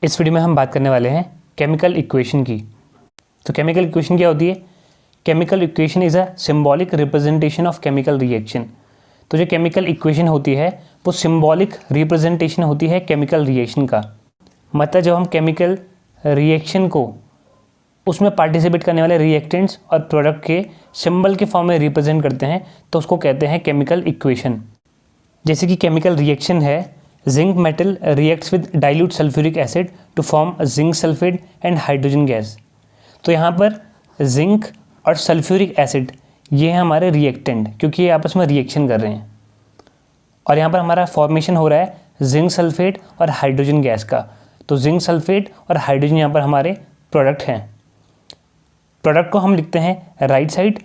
इस वीडियो में हम बात करने वाले हैं केमिकल इक्वेशन की। तो केमिकल इक्वेशन क्या होती है? Chemical equation is a symbolic representation of chemical reaction. तो जो केमिकल इक्वेशन होती है वो सिंबॉलिक रिप्रेजेंटेशन होती है केमिकल रिएक्शन का। मतलब जब हम केमिकल रिएक्शन को उसमें पार्टिसिपेट करने वाले रिएक्टेंट्स और प्रोडक्ट के सिंबल के फॉर्म में रिप्रेजेंट करते हैं तो उसको कहते हैं केमिकल इक्वेशन। जैसे कि केमिकल रिएक्शन है, zinc metal reacts with dilute sulphuric acid to form zinc sulphate and hydrogen gas. तो यहाँ पर जिंक और सल्फ्यूरिक एसिड ये हैं हमारे रिएक्टेंट, क्योंकि ये आपस में रिएक्शन कर रहे हैं। और यहाँ पर हमारा फॉर्मेशन हो रहा है जिंक सल्फेट और हाइड्रोजन गैस का। तो जिंक सल्फेट और हाइड्रोजन यहाँ पर हमारे प्रोडक्ट हैं। प्रोडक्ट को हम लिखते हैं राइट साइड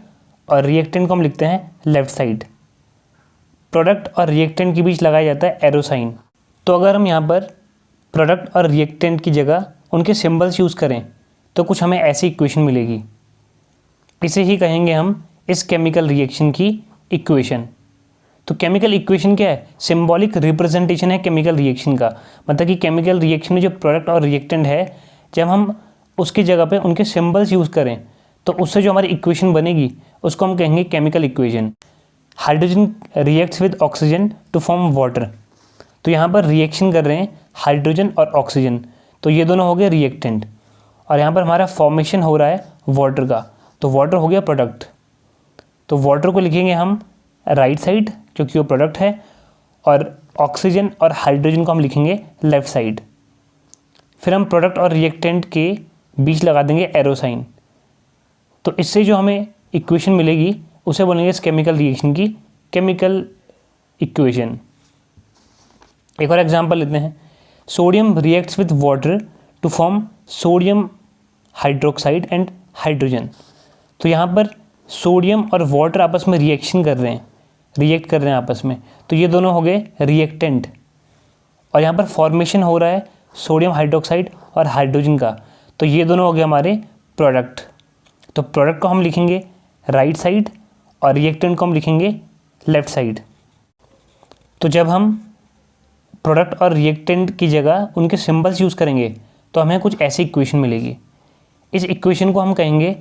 और रिएक्टेंट को हम लिखते हैं लेफ्ट साइड। प्रोडक्ट और रिएक्टेंट के बीच लगाया जाता है एरो साइन। तो अगर हम यहाँ पर प्रोडक्ट और रिएक्टेंट की जगह उनके सिंबल्स यूज़ करें तो कुछ हमें ऐसी इक्वेशन मिलेगी। इसे ही कहेंगे हम इस केमिकल रिएक्शन की इक्वेशन। तो केमिकल इक्वेशन क्या है? सिंबॉलिक रिप्रेजेंटेशन है केमिकल रिएक्शन का। मतलब कि केमिकल रिएक्शन में जो प्रोडक्ट और रिएक्टेंट है, जब हम उसकी जगह पे उनके सिंबल्स यूज़ करें तो उससे जो हमारी इक्वेशन बनेगी उसको हम कहेंगे chemical equation. Hydrogen reacts with oxygen to form water. तो यहाँ पर रिएक्शन कर रहे हैं हाइड्रोजन और ऑक्सीजन, तो ये दोनों हो गए रिएक्टेंट। और यहाँ पर हमारा फॉर्मेशन हो रहा है वाटर का, तो वाटर हो गया प्रोडक्ट। तो वाटर को लिखेंगे हम राइट साइड क्योंकि वो प्रोडक्ट है, और ऑक्सीजन और हाइड्रोजन को हम लिखेंगे लेफ्ट साइड। फिर हम प्रोडक्ट और रिएक्टेंट के बीच लगा देंगे एरो साइन। तो इससे जो हमें इक्वेशन मिलेगी उसे बोलेंगे इस केमिकल रिएक्शन की केमिकल इक्वेशन। एक और एग्जांपल लेते हैं। Sodium reacts with water to form sodium hydroxide and hydrogen. तो यहाँ पर सोडियम और वाटर आपस में रिएक्ट कर रहे हैं आपस में, तो ये दोनों हो गए रिएक्टेंट। और यहाँ पर फॉर्मेशन हो रहा है सोडियम हाइड्रोक्साइड और हाइड्रोजन का, तो ये दोनों हो गए हमारे प्रोडक्ट। तो प्रोडक्ट को हम लिखेंगे राइट साइड और रिएक्टेंट को हम लिखेंगे लेफ्ट साइड। तो जब हम प्रोडक्ट और रिएक्टेंट की जगह उनके सिंबल्स यूज़ करेंगे तो हमें कुछ ऐसी इक्वेशन मिलेगी। इस इक्वेशन को हम कहेंगे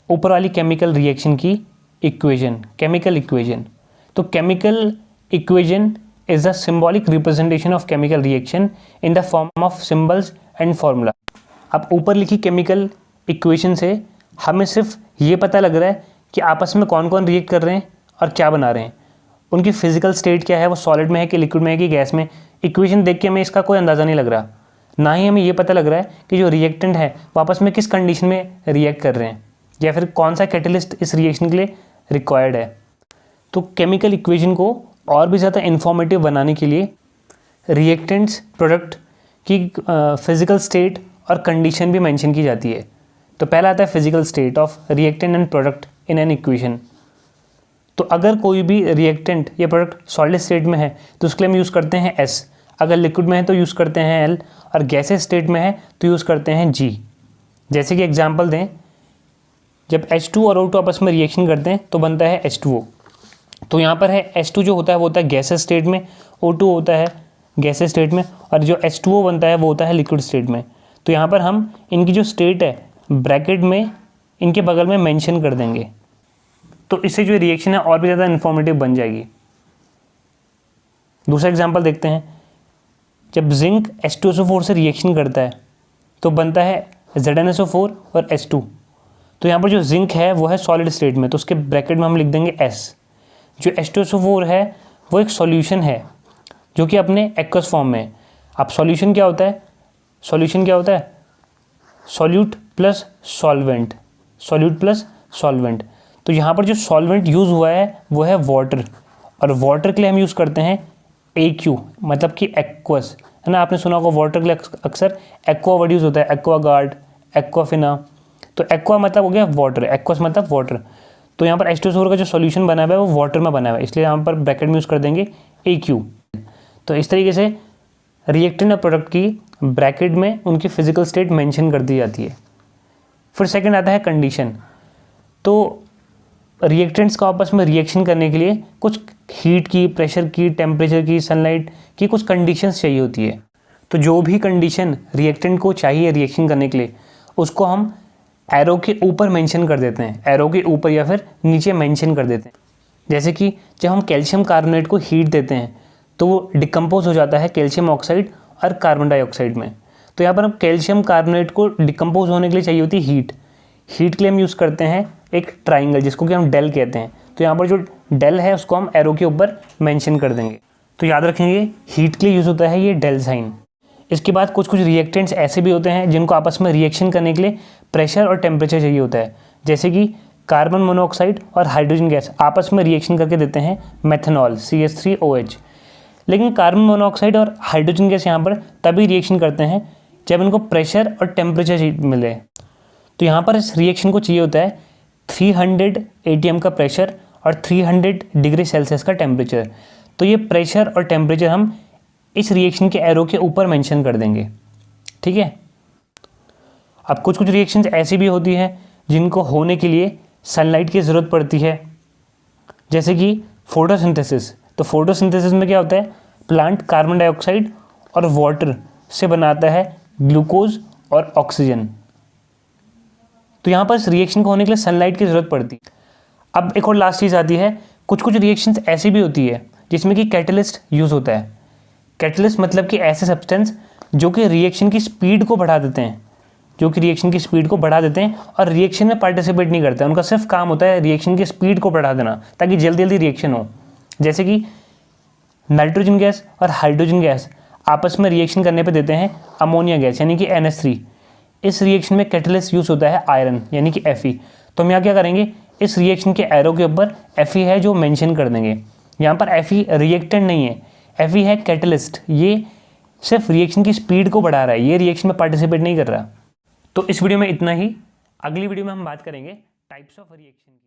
ऊपर वाली केमिकल रिएक्शन की इक्वेशन, केमिकल इक्वेशन। तो chemical equation is the symbolic representation of chemical reaction in the form of symbols and formula. अब ऊपर लिखी केमिकल इक्वेशन से हमें सिर्फ ये पता लग रहा है कि आपस में कौन कौन रिएक्ट कर रहे हैं और क्या बना रहे हैं, उनकी फिजिकल स्टेट क्या है, वो सॉलिड में है कि लिक्विड में है कि गैस में। इक्वेशन देख के हमें इसका कोई अंदाज़ा नहीं लग रहा। ना ही हमें ये पता लग रहा है कि जो रिएक्टेंट है वो आपस में किस कंडीशन में रिएक्ट कर रहे हैं, या फिर कौन सा कैटलिस्ट इस रिएक्शन के लिए रिक्वायर्ड है। तो केमिकल इक्वेशन को और भी ज़्यादा इन्फॉर्मेटिव बनाने के लिए रिएक्टेंट्स, प्रोडक्ट की फिजिकल स्टेट और कंडीशन भी मेंशन की जाती है। तो पहला आता है physical state of reactant and product in an equation. तो अगर कोई भी रिएक्टेंट या प्रोडक्ट सॉलिड स्टेट में है तो उसके लिए हम यूज़ करते हैं S, अगर लिक्विड में है तो यूज़ करते हैं L, और गैसेस स्टेट में है तो यूज़ करते हैं G। जैसे कि एग्जांपल दें, जब H2 और O2 आपस में रिएक्शन करते हैं तो बनता है H2O। तो यहाँ पर है H2 जो होता है वो होता है गैसेस स्टेट में, O2 होता है गैसेस स्टेट में, और जो H2O बनता है वो होता है लिक्विड स्टेट में। तो यहाँ पर हम इनकी जो स्टेट है ब्रैकेट में इनके बगल में मेंशन कर देंगे, तो इससे जो रिएक्शन है और भी ज़्यादा इन्फॉर्मेटिव बन जाएगी। दूसरा एग्जांपल देखते हैं। जब जिंक H2SO4 से रिएक्शन करता है तो बनता है ZnSO4 और H2। तो यहाँ पर जो जिंक है वो है सॉलिड स्टेट में, तो उसके ब्रैकेट में हम लिख देंगे S। जो H2SO4 है वो एक सॉल्यूशन है जो कि अपने एक्वस फॉर्म में है। अब सॉल्यूशन क्या होता है? Solute plus solvent, solute plus solvent. तो यहाँ पर जो सॉल्वेंट यूज़ हुआ है वो है वाटर, और वाटर के लिए हम यूज़ करते हैं AQ, मतलब कि एक्वस, है ना। आपने सुना होगा वाटर के लिए अक्सर एक्वा वर्ड यूज़ होता है, एक्वागार्ड, एक्वाफिना। तो एक्वा मतलब हो गया वाटर, एक्वस मतलब वाटर। तो यहाँ पर H2SO4 का जो सॉल्यूशन बना हुआ है वो वाटर में बना हुआ है, इसलिए यहाँ पर ब्रैकेट में यूज़ कर देंगे AQ। तो इस तरीके से रिएक्टेंट और प्रोडक्ट की ब्रैकेट में उनकी फिजिकल स्टेट मेंशन कर दी जाती है। फिर सेकंड आता है कंडीशन। तो रिएक्टेंट्स को आपस में रिएक्शन करने के लिए कुछ हीट की, प्रेशर की, टेम्परेचर की, सनलाइट की कुछ कंडीशंस चाहिए होती है। तो जो भी कंडीशन रिएक्टेंट को चाहिए रिएक्शन करने के लिए उसको हम एरो के ऊपर मेंशन कर देते हैं, एरो के ऊपर या फिर नीचे मेंशन कर देते हैं। जैसे कि जब हम कैल्शियम कार्बोनेट को हीट देते हैं तो वो डिकम्पोज हो जाता है कैल्शियम ऑक्साइड और कार्बन डाइऑक्साइड में। तो यहाँ पर हम कैल्शियम कार्बोनेट को डिकम्पोज होने के लिए चाहिए होती है हीट। हीट के लिए हम यूज़ करते हैं एक ट्राइंगल जिसको कि हम डेल कहते हैं। तो यहाँ पर जो डेल है उसको हम एरो के ऊपर मेंशन कर देंगे। तो याद रखेंगे हीट के लिए यूज़ होता है ये डेल साइन। इसके बाद कुछ कुछ रिएक्टेंट्स ऐसे भी होते हैं जिनको आपस में रिएक्शन करने के लिए प्रेशर और टेम्परेचर चाहिए होता है। जैसे कि कार्बन मोनोऑक्साइड और हाइड्रोजन गैस आपस में रिएक्शन करके देते हैं मेथनॉल CH3OH। लेकिन कार्बन मोनोऑक्साइड और हाइड्रोजन गैस यहाँ पर तभी रिएक्शन करते हैं जब इनको प्रेशर और टेम्परेचर मिले। तो यहाँ पर इस रिएक्शन को चाहिए होता है 300 ATM का प्रेशर और 300 डिग्री सेल्सियस का टेम्परेचर। तो ये प्रेशर और टेम्परेचर हम इस रिएक्शन के एरो के ऊपर मेंशन कर देंगे, ठीक है। अब कुछ कुछ रिएक्शंस ऐसी भी होती हैं जिनको होने के लिए सनलाइट की ज़रूरत पड़ती है, जैसे कि फोटोसिंथेसिस। तो फोटोसिंथेसिस में क्या होता है, प्लांट कार्बन डाइऑक्साइड और वाटर से बनाता है ग्लूकोज और ऑक्सीजन। तो यहाँ पर इस रिएक्शन को होने के लिए सनलाइट की ज़रूरत पड़ती है। अब एक और लास्ट चीज़ आती है, कुछ कुछ रिएक्शंस ऐसी भी होती है जिसमें कि कैटलिस्ट यूज़ होता है। कैटलिस्ट मतलब कि ऐसे सब्सटेंस जो कि रिएक्शन की स्पीड को बढ़ा देते हैं, और रिएक्शन में पार्टिसिपेट नहीं करते हैं। उनका सिर्फ काम होता है रिएक्शन की स्पीड को बढ़ा देना ताकि जल्दी जल्दी रिएक्शन हो। जैसे कि नाइट्रोजन गैस और हाइड्रोजन गैस आपस में रिएक्शन करने पे देते हैं अमोनिया गैस यानी कि NH3। इस रिएक्शन में कैटलिस्ट यूज़ होता है आयरन यानी कि Fe। तो हम यहाँ क्या करेंगे, इस रिएक्शन के एरो के ऊपर Fe है जो मेंशन कर देंगे। यहाँ पर Fe रिएक्टेंट नहीं है, Fe है कैटलिस्ट। ये सिर्फ रिएक्शन की स्पीड को बढ़ा रहा है, ये रिएक्शन में पार्टिसिपेट नहीं कर रहा। तो इस वीडियो में इतना ही। अगली वीडियो में हम बात करेंगे टाइप्स ऑफ रिएक्शन की।